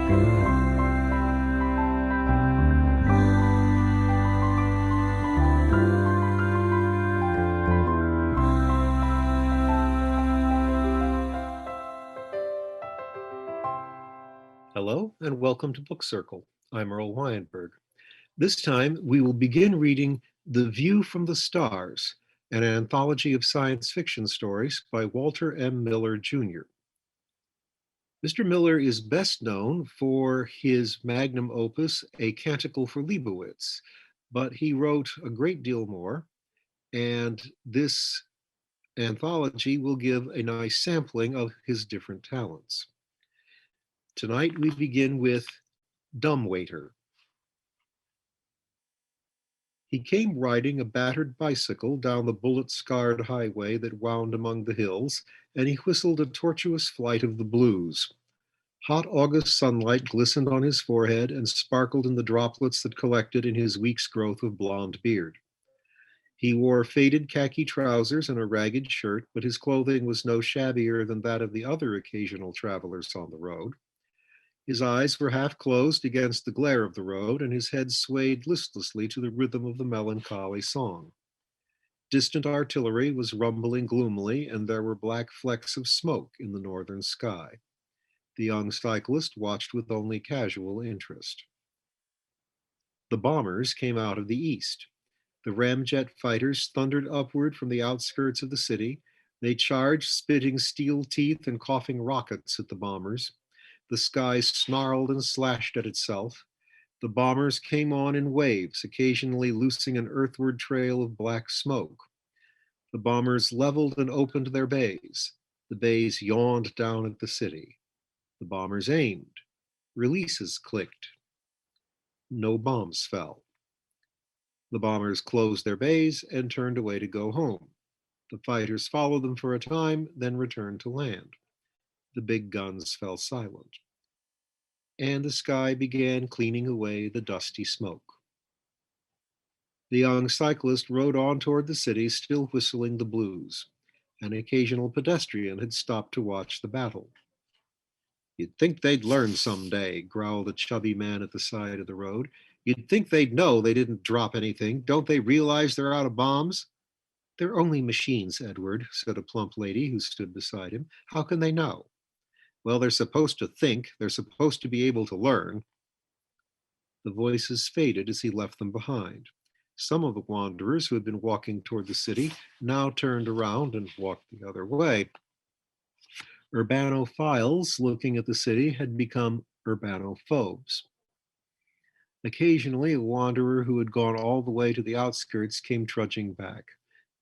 Hello and welcome to Book Circle. I'm Earl Weinberg. This time we will begin reading The View from the Stars, an anthology of science fiction stories by Walter M. Miller, Jr. Mr. Miller is best known for his magnum opus, A Canticle for Leibowitz, but he wrote a great deal more, and this anthology will give a nice sampling of his different talents. Tonight we begin with Dumbwaiter. He came riding a battered bicycle down the bullet-scarred highway that wound among the hills, and he whistled a tortuous flight of the blues. Hot August sunlight glistened on his forehead and sparkled in the droplets that collected in his week's growth of blonde beard. He wore faded khaki trousers and a ragged shirt, but his clothing was no shabbier than that of the other occasional travelers on the road. His eyes were half closed against the glare of the road, and his head swayed listlessly to the rhythm of the melancholy song. Distant artillery was rumbling gloomily, and there were black flecks of smoke in the northern sky. The young cyclist watched with only casual interest. The bombers came out of the east. The ramjet fighters thundered upward from the outskirts of the city. They charged, spitting steel teeth and coughing rockets at the bombers. The sky snarled and slashed at itself. The bombers came on in waves, occasionally loosing an earthward trail of black smoke. The bombers leveled and opened their bays. The bays yawned down at the city. The bombers aimed. Releases clicked. No bombs fell. The bombers closed their bays and turned away to go home. The fighters followed them for a time, then returned to land. The big guns fell silent, and the sky began cleaning away the dusty smoke. The young cyclist rode on toward the city, still whistling the blues. An occasional pedestrian had stopped to watch the battle. "You'd think they'd learn someday," growled a chubby man at the side of the road. "You'd think they'd know they didn't drop anything. Don't they realize they're out of bombs?" "They're only machines, Edward," said a plump lady who stood beside him. "How can they know?" "Well, they're supposed to think. They're supposed to be able to learn." The voices faded as he left them behind. Some of the wanderers who had been walking toward the city now turned around and walked the other way. Urbanophiles looking at the city had become urbanophobes. Occasionally, a wanderer who had gone all the way to the outskirts came trudging back.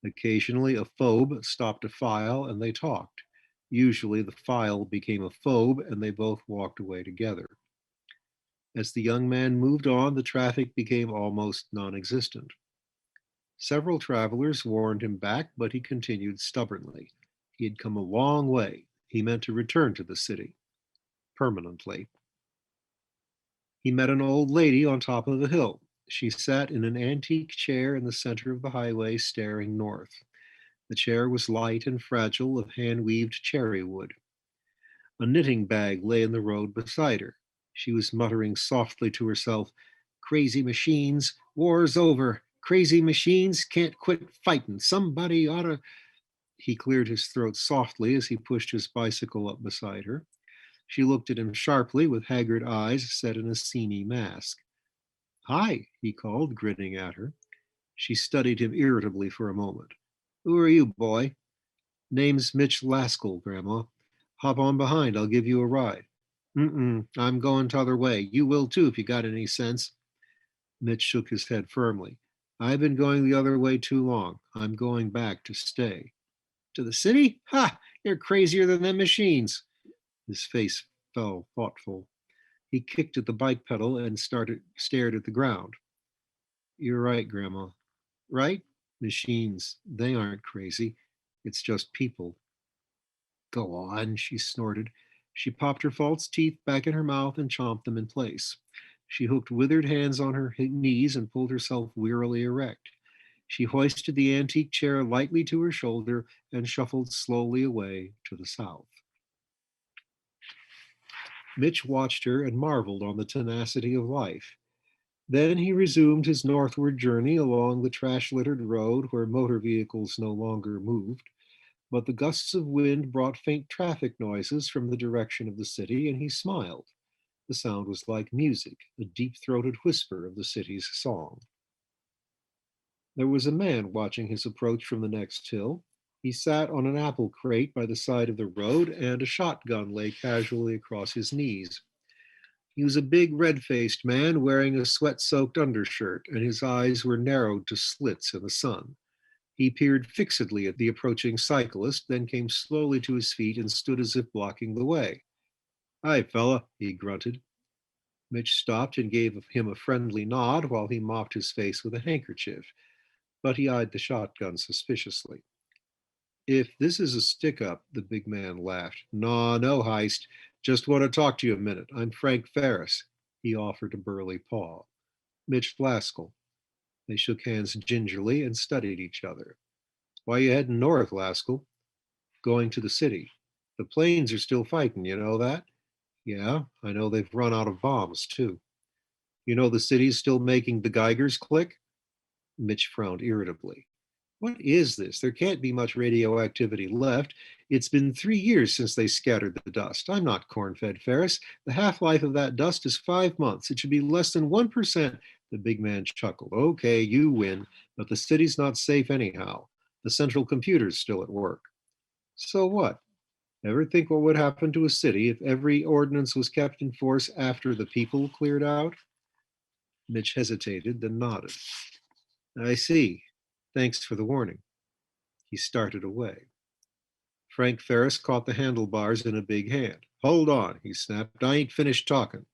Occasionally, a phobe stopped a file and they talked. Usually, the file became a phobe and they both walked away together. As the young man moved on, the traffic became almost non-existent. Several travelers warned him back, but he continued stubbornly. He had come a long way. He meant to return to the city, permanently. He met an old lady on top of the hill. She sat in an antique chair in the center of the highway, staring north. The chair was light and fragile, of hand-weaved cherry wood. A knitting bag lay in the road beside her. She was muttering softly to herself, "Crazy machines, war's over. Crazy machines can't quit fighting. Somebody oughta..." He cleared his throat softly as he pushed his bicycle up beside her. She looked at him sharply with haggard eyes set in a seamy mask. "Hi," he called, grinning at her. She studied him irritably for a moment. "Who are you, boy?" "Name's Mitch Laskell, Grandma. Hop on behind, I'll give you a ride." I'm going t'other way. You will too if you got any sense." Mitch shook his head firmly. "I've been going the other way too long. I'm going back to stay." "To the city? Ha! You're crazier than them machines." His face fell thoughtful. He kicked at the bike pedal and stared at the ground. "You're right, Grandma." "Right? Machines, they aren't crazy. It's just people." "Go on," she snorted. She popped her false teeth back in her mouth and chomped them in place. She hooked withered hands on her knees and pulled herself wearily erect. She hoisted the antique chair lightly to her shoulder and shuffled slowly away to the south. Mitch watched her and marveled on the tenacity of life. Then he resumed his northward journey along the trash-littered road where motor vehicles no longer moved, but the gusts of wind brought faint traffic noises from the direction of the city, and he smiled. The sound was like music, a deep-throated whisper of the city's song. There was a man watching his approach from the next hill. He sat on an apple crate by the side of the road, and a shotgun lay casually across his knees. He was a big, red faced man wearing a sweat soaked undershirt, and his eyes were narrowed to slits in the sun. He peered fixedly at the approaching cyclist, then came slowly to his feet and stood as if blocking the way. Hi, fella, he grunted. Mitch stopped and gave him a friendly nod while he mopped his face with a handkerchief, but he eyed the shotgun suspiciously. If this is a stick up, the big man laughed. Nah, no heist. Just want to talk to you a minute. I'm Frank Ferris. He offered a burly paw. Mitch Laskell. They shook hands gingerly and studied each other. Why you heading north, Laskell? Going to the city. The planes are still fighting, you know that? Yeah, I know they've run out of bombs, too. You know the city's still making the Geigers click? Mitch frowned irritably. What is this? There can't be much radioactivity left. It's been 3 years since they scattered the dust. I'm not corn-fed, Ferris. The half-life of that dust is 5 months. It should be less than 1%. The big man chuckled. Okay, you win, but the city's not safe anyhow. The central computer's still at work. So what? Ever think what would happen to a city if every ordinance was kept in force after the people cleared out? Mitch hesitated, then nodded. I see. Thanks for the warning. He started away. Frank Ferris caught the handlebars in a big hand. Hold on, he snapped. I ain't finished talking.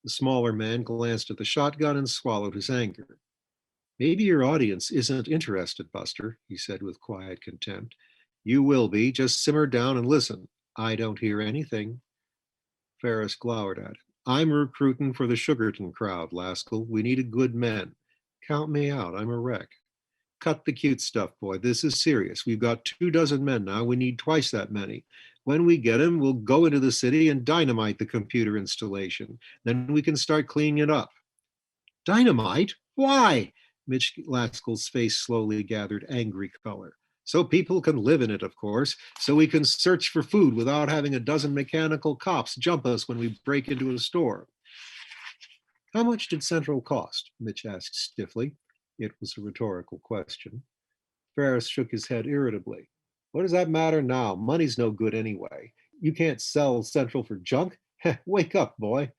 The smaller man glanced at the shotgun and swallowed his anger. Maybe your audience isn't interested, Buster, he said with quiet contempt. You will be. Just simmer down and listen. I don't hear anything. Ferris glowered at him. I'm recruiting for the Sugarton crowd, Laskell. We need a good men. Count me out. I'm a wreck. Cut the cute stuff, boy. This is serious. We've got 24 men now. We need twice that many. When we get them, we'll go into the city and dynamite the computer installation. Then we can start cleaning it up. Dynamite? Why? Mitch Laskell's face slowly gathered angry color. So people can live in it, of course. So we can search for food without having a dozen mechanical cops jump us when we break into a store. How much did Central cost? Mitch asked stiffly. It was a rhetorical question. Ferris shook his head irritably. What does that matter now? Money's no good anyway. You can't sell Central for junk. Wake up, boy. The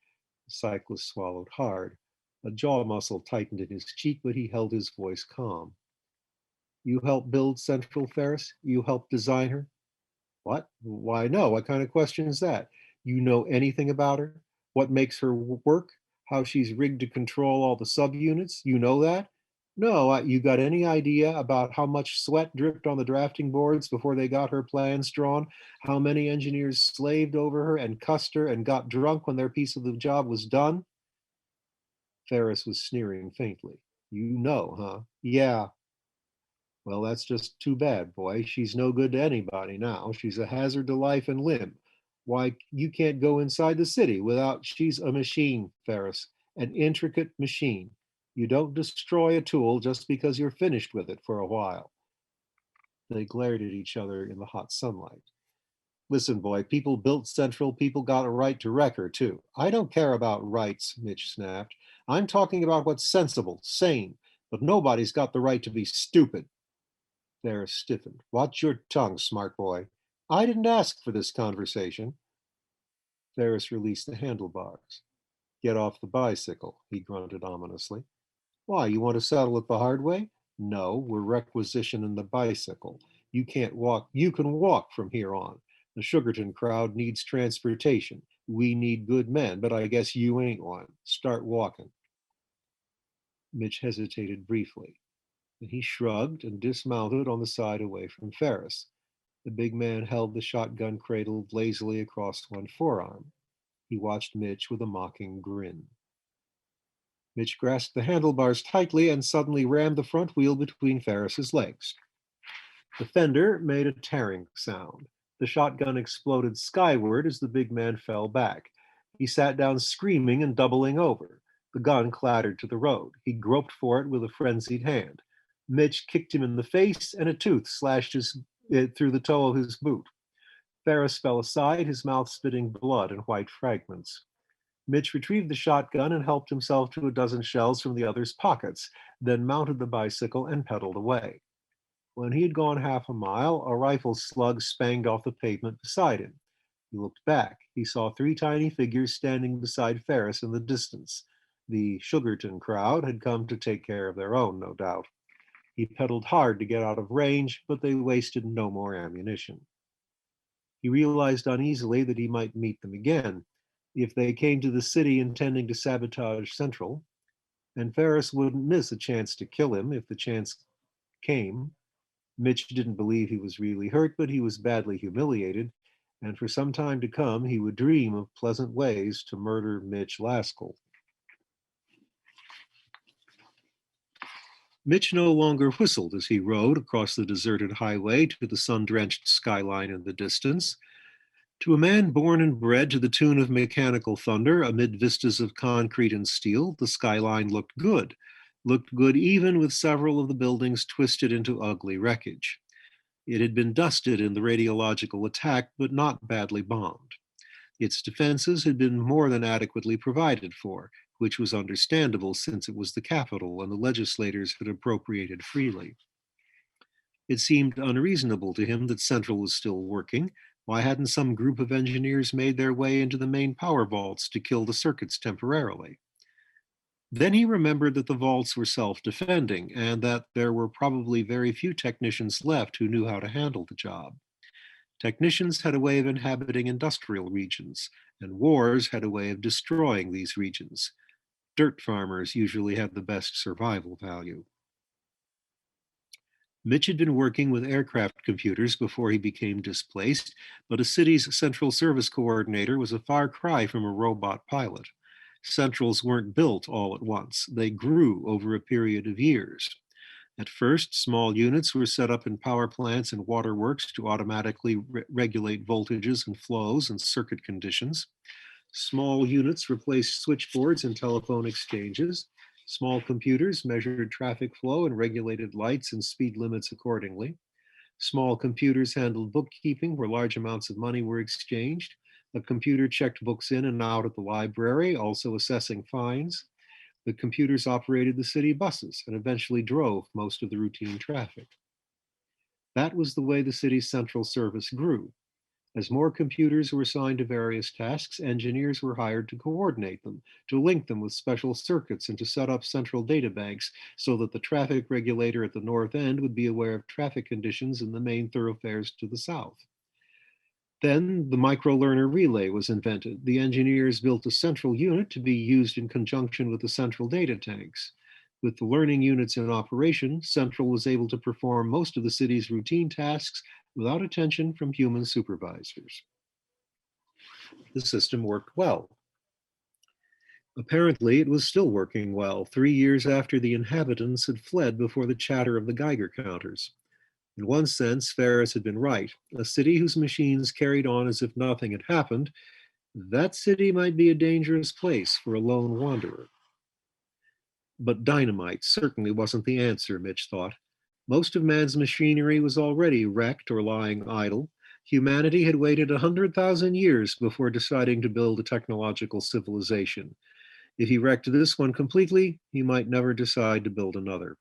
cyclist swallowed hard. A jaw muscle tightened in his cheek, but he held his voice calm. You helped build Central, Ferris? You helped design her? What? Why, no. What kind of question is that? You know anything about her? What makes her work? How she's rigged to control all the subunits? You know that? No, you got any idea about how much sweat dripped on the drafting boards before they got her plans drawn? How many engineers slaved over her and cussed her and got drunk when their piece of the job was done? Ferris was sneering faintly. You know, huh? Yeah. Well, that's just too bad, boy. She's no good to anybody now. She's a hazard to life and limb. Why, you can't go inside the city without. She's a machine, Ferris, an intricate machine. You don't destroy a tool just because you're finished with it for a while. They glared at each other in the hot sunlight. Listen, boy, people built Central, people got a right to wreck her, too. I don't care about rights, Mitch snapped. I'm talking about what's sensible, sane, but nobody's got the right to be stupid. Ferris stiffened. Watch your tongue, smart boy. I didn't ask for this conversation. Ferris released the handlebars. Get off the bicycle, he grunted ominously. Why, you want to settle it the hard way? No, we're requisitioning the bicycle. You can't walk. You can walk from here on. The Sugarton crowd needs transportation. We need good men, but I guess you ain't one. Start walking. Mitch hesitated briefly. Then he shrugged and dismounted on the side away from Ferris. The big man held the shotgun cradled lazily across one forearm. He watched Mitch with a mocking grin. Mitch grasped the handlebars tightly and suddenly rammed the front wheel between Ferris's legs. The fender made a tearing sound. The shotgun exploded skyward as the big man fell back. He sat down screaming and doubling over. The gun clattered to the road. He groped for it with a frenzied hand. Mitch kicked him in the face, and a tooth slashed through the toe of his boot. Ferris fell aside, his mouth spitting blood and white fragments. Mitch retrieved the shotgun and helped himself to a dozen shells from the other's pockets, then mounted the bicycle and pedaled away. When he had gone half a mile, a rifle slug spanged off the pavement beside him. He looked back. He saw three tiny figures standing beside Ferris in the distance. The Sugarton crowd had come to take care of their own, no doubt. He pedaled hard to get out of range, but they wasted no more ammunition. He realized uneasily that he might meet them again if they came to the city intending to sabotage Central, and Ferris wouldn't miss a chance to kill him if the chance came. Mitch didn't believe he was really hurt, but he was badly humiliated, and for some time to come, he would dream of pleasant ways to murder Mitch Laskell. Mitch no longer whistled as he rode across the deserted highway to the sun-drenched skyline in the distance. To a man born and bred to the tune of mechanical thunder amid vistas of concrete and steel, the skyline looked good even with several of the buildings twisted into ugly wreckage. It had been dusted in the radiological attack, but not badly bombed. Its defenses had been more than adequately provided for, which was understandable since it was the capital and the legislators had appropriated freely. It seemed unreasonable to him that Central was still working. Why hadn't some group of engineers made their way into the main power vaults to kill the circuits temporarily? Then he remembered that the vaults were self-defending and that there were probably very few technicians left who knew how to handle the job. Technicians had a way of inhabiting industrial regions, and wars had a way of destroying these regions. Dirt farmers usually had the best survival value. Mitch had been working with aircraft computers before he became displaced, but a city's central service coordinator was a far cry from a robot pilot. Centrals weren't built all at once. They grew over a period of years. At first, small units were set up in power plants and waterworks to automatically regulate voltages and flows and circuit conditions. Small units replaced switchboards and telephone exchanges. Small computers measured traffic flow and regulated lights and speed limits accordingly. Small computers handled bookkeeping where large amounts of money were exchanged. A computer checked books in and out at the library, also assessing fines. The computers operated the city buses and eventually drove most of the routine traffic. That was the way the city's central service grew. As more computers were assigned to various tasks, engineers were hired to coordinate them, to link them with special circuits, and to set up central data banks so that the traffic regulator at the north end would be aware of traffic conditions in the main thoroughfares to the south. Then the microlearner relay was invented. The engineers built a central unit to be used in conjunction with the central data tanks. With the learning units in operation, Central was able to perform most of the city's routine tasks without attention from human supervisors. The system worked well. Apparently, it was still working well 3 years after the inhabitants had fled before the chatter of the Geiger counters. In one sense, Ferris had been right. A city whose machines carried on as if nothing had happened, that city might be a dangerous place for a lone wanderer. But dynamite certainly wasn't the answer, Mitch thought. Most of man's machinery was already wrecked or lying idle. Humanity had waited 100,000 years before deciding to build a technological civilization. If he wrecked this one completely, he might never decide to build another.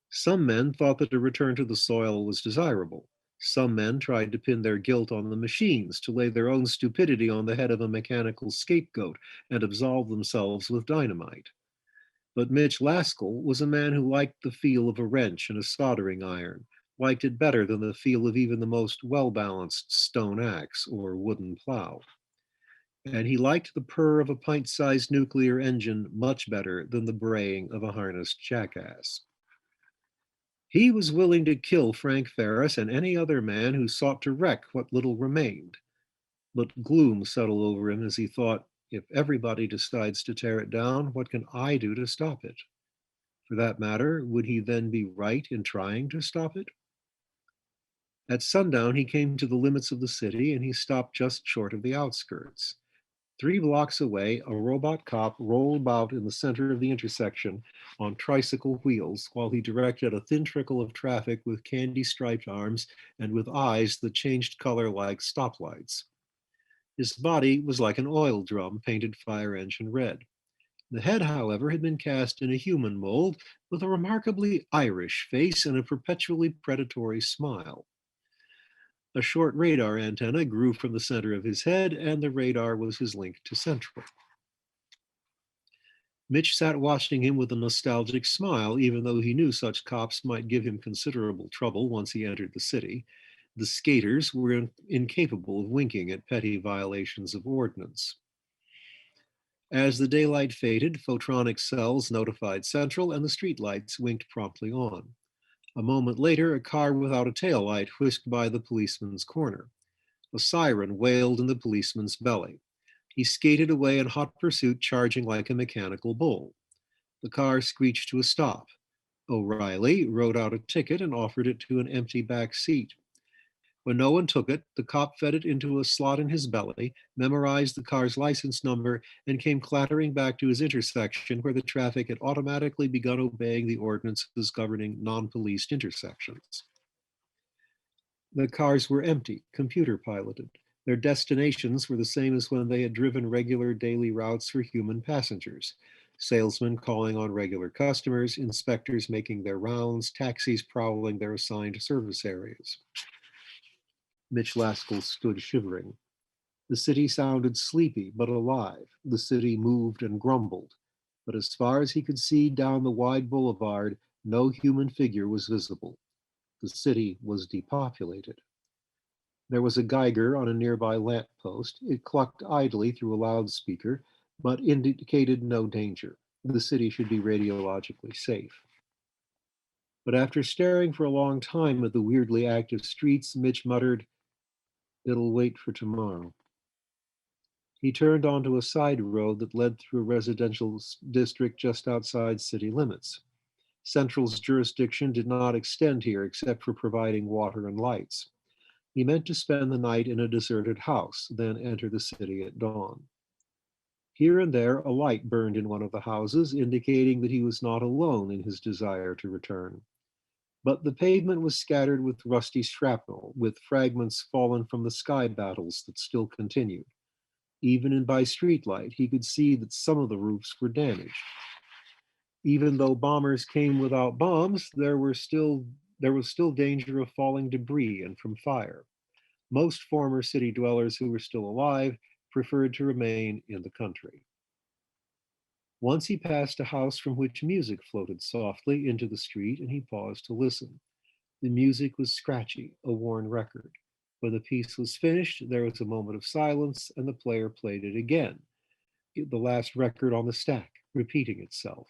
Some men thought that a return to the soil was desirable. Some men tried to pin their guilt on the machines, to lay their own stupidity on the head of a mechanical scapegoat and absolve themselves with dynamite. But Mitch Laskell was a man who liked the feel of a wrench and a soldering iron, liked it better than the feel of even the most well-balanced stone axe or wooden plow. And he liked the purr of a pint-sized nuclear engine much better than the braying of a harnessed jackass. He was willing to kill Frank Ferris and any other man who sought to wreck what little remained. But gloom settled over him as he thought, if everybody decides to tear it down, what can I do to stop it? For that matter, would he then be right in trying to stop it? At sundown, he came to the limits of the city and he stopped just short of the outskirts. 3 blocks away, a robot cop rolled about in the center of the intersection on tricycle wheels while he directed a thin trickle of traffic with candy-striped arms and with eyes that changed color like stoplights. His body was like an oil drum painted fire engine red. The head, however, had been cast in a human mold with a remarkably Irish face and a perpetually predatory smile. A short radar antenna grew from the center of his head, and the radar was his link to Central. Mitch sat watching him with a nostalgic smile, even though he knew such cops might give him considerable trouble once he entered the city. The skaters were incapable of winking at petty violations of ordinance. As the daylight faded, photronic cells notified Central, and the streetlights winked promptly on. A moment later, a car without a taillight whisked by the policeman's corner. A siren wailed in the policeman's belly. He skated away in hot pursuit, charging like a mechanical bull. The car screeched to a stop. O'Reilly wrote out a ticket and offered it to an empty back seat. When no one took it, the cop fed it into a slot in his belly, memorized the car's license number, and came clattering back to his intersection where the traffic had automatically begun obeying the ordinances governing non-policed intersections. The cars were empty, computer piloted. Their destinations were the same as when they had driven regular daily routes for human passengers. Salesmen calling on regular customers, inspectors making their rounds, taxis prowling their assigned service areas. Mitch Laskell stood shivering. The city sounded sleepy but alive. The city moved and grumbled. But as far as he could see down the wide boulevard, no human figure was visible. The city was depopulated. There was a Geiger on a nearby lamp post. It clucked idly through a loudspeaker, but indicated no danger. The city should be radiologically safe. But after staring for a long time at the weirdly active streets, Mitch muttered, "It'll wait for tomorrow." He turned onto a side road that led through a residential district just outside city limits. Central's jurisdiction did not extend here except for providing water and lights. He meant to spend the night in a deserted house, then enter the city at dawn. Here and there, a light burned in one of the houses, indicating that he was not alone in his desire to return. But the pavement was scattered with rusty shrapnel, with fragments fallen from the sky battles that still continued. Even by streetlight, he could see that some of the roofs were damaged. Even though bombers came without bombs, there was still danger of falling debris and from fire. Most former city dwellers who were still alive preferred to remain in the country. Once he passed a house from which music floated softly into the street, and he paused to listen. The music was scratchy, a worn record. When the piece was finished, there was a moment of silence, and the player played it again, the last record on the stack, repeating itself.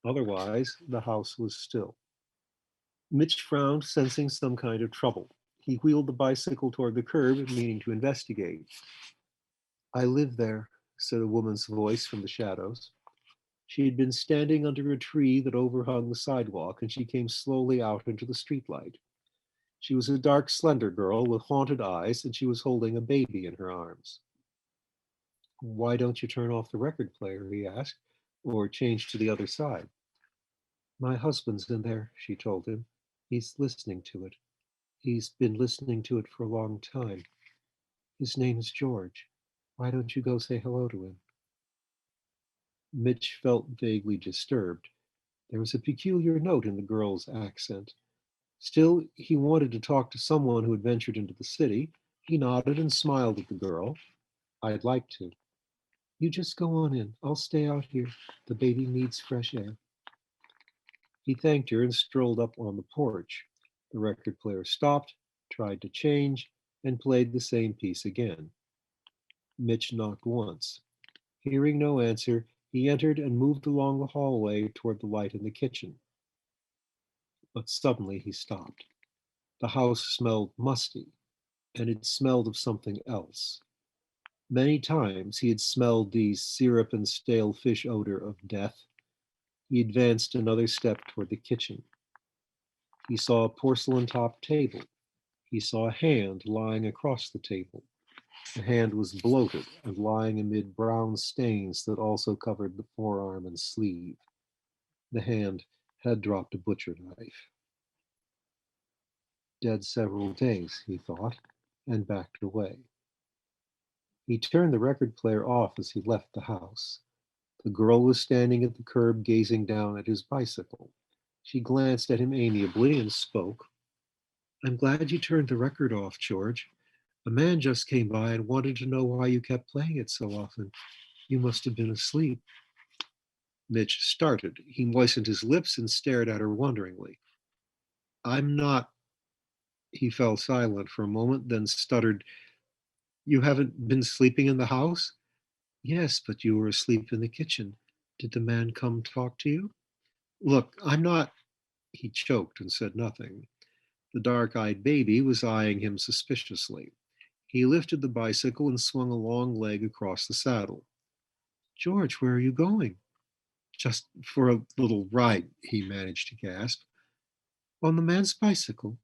Otherwise, the house was still. Mitch frowned, sensing some kind of trouble. He wheeled the bicycle toward the curb, meaning to investigate. "I live there," said a woman's voice from the shadows. She had been standing under a tree that overhung the sidewalk, and she came slowly out into the streetlight. She was a dark, slender girl with haunted eyes, and she was holding a baby in her arms. "Why don't you turn off the record player?" he asked, "or change to the other side?" "My husband's in there," she told him. "He's listening to it. He's been listening to it for a long time. His name's George. Why don't you go say hello to him?" Mitch felt vaguely disturbed. There was a peculiar note in the girl's accent. Still, he wanted to talk to someone who had ventured into the city. He nodded and smiled at the girl. "I'd like to." "You just go on in. I'll stay out here. The baby needs fresh air." He thanked her and strolled up on the porch. The record player stopped, tried to change, and played the same piece again. Mitch knocked once. Hearing no answer, he entered and moved along the hallway toward the light in the kitchen. But suddenly he stopped. The house smelled musty, and it smelled of something else. Many times he had smelled the syrup and stale fish odor of death. He advanced another step toward the kitchen. He saw a porcelain-topped table. He saw a hand lying across the table. The hand was bloated and lying amid brown stains that also covered the forearm and sleeve. The hand had dropped a butcher knife. Dead several days, he thought, and backed away. He turned the record player off as he left the house. The girl was standing at the curb gazing down at his bicycle. She glanced at him amiably and spoke. I'm glad you turned the record off, George. A man just came by and wanted to know why you kept playing it so often. You must have been asleep. Mitch started. He moistened his lips and stared at her wonderingly. I'm not. He fell silent for a moment, then stuttered, You haven't been sleeping in the house? Yes, but you were asleep in the kitchen. Did the man come talk to you? Look, I'm not. He choked and said nothing. The dark eyed baby was eyeing him suspiciously. He lifted the bicycle and swung a long leg across the saddle. George, where are you going? Just for a little ride, he managed to gasp. On the man's bicycle.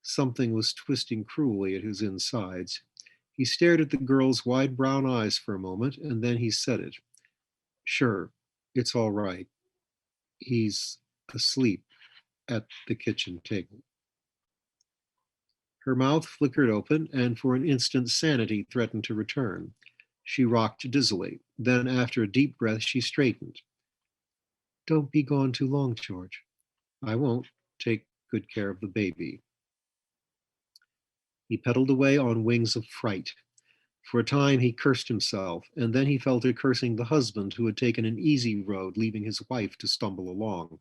Something was twisting cruelly at his insides. He stared at the girl's wide brown eyes for a moment, and then he said it. Sure, it's all right. He's asleep at the kitchen table. Her mouth flickered open, and for an instant sanity threatened to return. She rocked dizzily. Then, after a deep breath, she straightened. Don't be gone too long, George. I won't. Take good care of the baby. He pedaled away on wings of fright. For a time, he cursed himself, and then he fell to cursing the husband who had taken an easy road, leaving his wife to stumble along.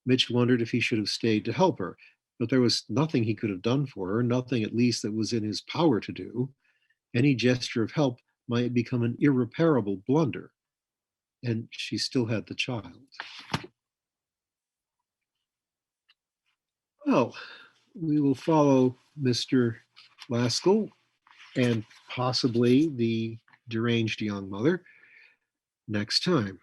Mitch wondered if he should have stayed to help her, but there was nothing he could have done for her, nothing at least that was in his power to do. Any gesture of help might become an irreparable blunder, and she still had the child. Well, we will follow Mr. Laskell and possibly the deranged young mother next time.